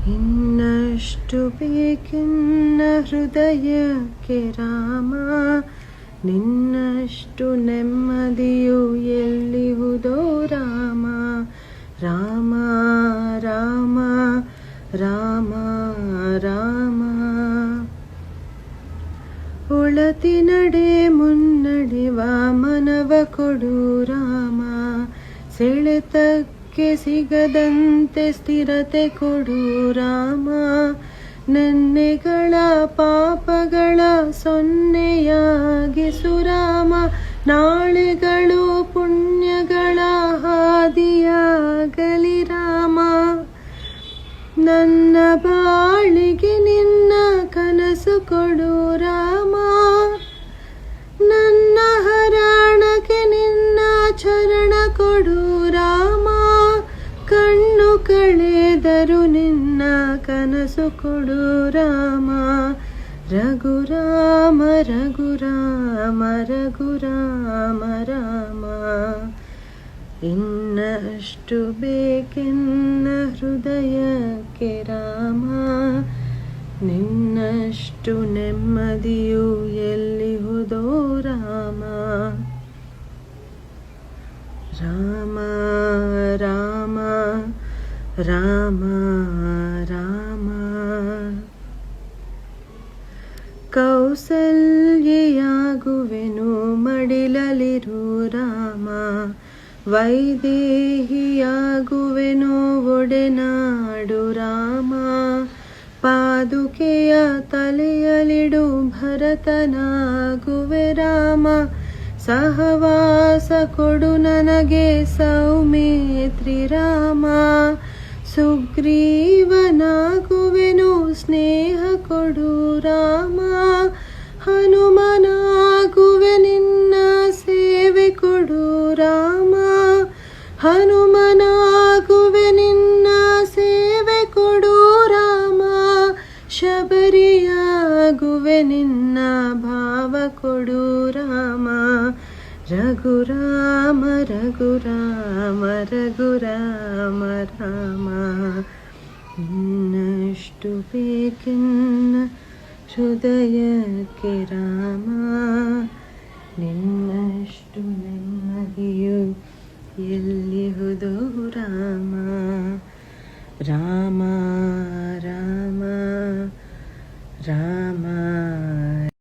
ಇನ್ನಷ್ಟು ಬೇಕೆನ್ನ ಹೃದಯಕ್ಕೆ ರಾಮ, ನಿನ್ನಷ್ಟು ನೆಮ್ಮದಿಯು ಎಲ್ಲಿಹುದೋ ರಾಮ. ರಾಮ ರಾಮ ರಾಮ ರಾಮ. ಒಳತಿನಡೆ ಮುನ್ನಡೆವ ಮನವ ಕೊಡು ರಾಮ, ಸೆಳೆತಕ್ಕೆ ಸಿಗದಂತೆ ಸ್ಥಿರತೆ ಕೊಡು ರಾಮ. ನೆನ್ನೆಗಳ ಪಾಪಗಳ ಸೊನ್ನೆಯಾಗಿಸು ರಾಮ, ನಾಳೆಗಳು ಪುಣ್ಯಗಳ ಹಾದಿಯಾಗಲಿ ರಾಮ. ನನ್ನ ಬಾಳಿಗೆ ನಿನ್ನ ಕನಸು ಕೊಡು ರಾಮ, ನನ್ನ ಹರಣಕ್ಕೆ ನಿನ್ನ ಚರಣ ಕೊಡು ರಾಮ. ಕಣ್ಣು ಕಳೆದರು ನಿನ್ನ ಕನಸು ಕೊಡು ರಾಮ. ರಘುರಾಮ ರಘುರಾಮ ರಘುರಾಮ ರಾಮ. ಇನ್ನಷ್ಟು ಬೇಕೆನ್ನ ಹೃದಯಕ್ಕೆ ರಾಮ, ನಿನ್ನಷ್ಟು ನೆಮ್ಮದಿಯು ಎಲ್ಲಿಹುದೋ ರಾಮ. ರಾಮ ರಾಮ ರಾಮ ರಾಮ. ಕೌಸಲ್ಯೆಯಾಗುವೆನು ಮಡಿಲಲಿರು ರಾಮ, ವೈದೇಹಿಯಾಗುವೆನು ಒಡೆನಾಡು ರಾಮ. ಪಾದುಕೆಯ ತಲೆಯಲಿಡು ಭರತನಾಗುವೆ ರಾಮ, ಸಹವಾಸ ಕೊಡು ನನಗೆ ಸೌಮಿತ್ರಿ ರಾಮ. ಸುಗ್ರೀವನಾಗುವೆನು ಸ್ನೇಹ ಕೊಡು ರಾಮ, ಹನುಮನಾಗುವೆ ನಿನ್ನ ಸೇವೆ ಕೊಡು ರಾಮ. ಹನುಮನಾಗುವೆ ನಿನ್ನ ಸೇವೆ ಕೊಡು ರಾಮ, ಶಬರಿಯಾಗುವೆ ನಿನ್ನ ಭಾವ ಕೊಡು ರಾಮ. ರಘುರಾಮ ರಘುರಾಮ ರಘುರಾಮ ರಾಮ. ಇನ್ನಷ್ಟು ಬೇಕೆನ್ನ ಹೃದಯಕ್ಕೆ ರಾಮ.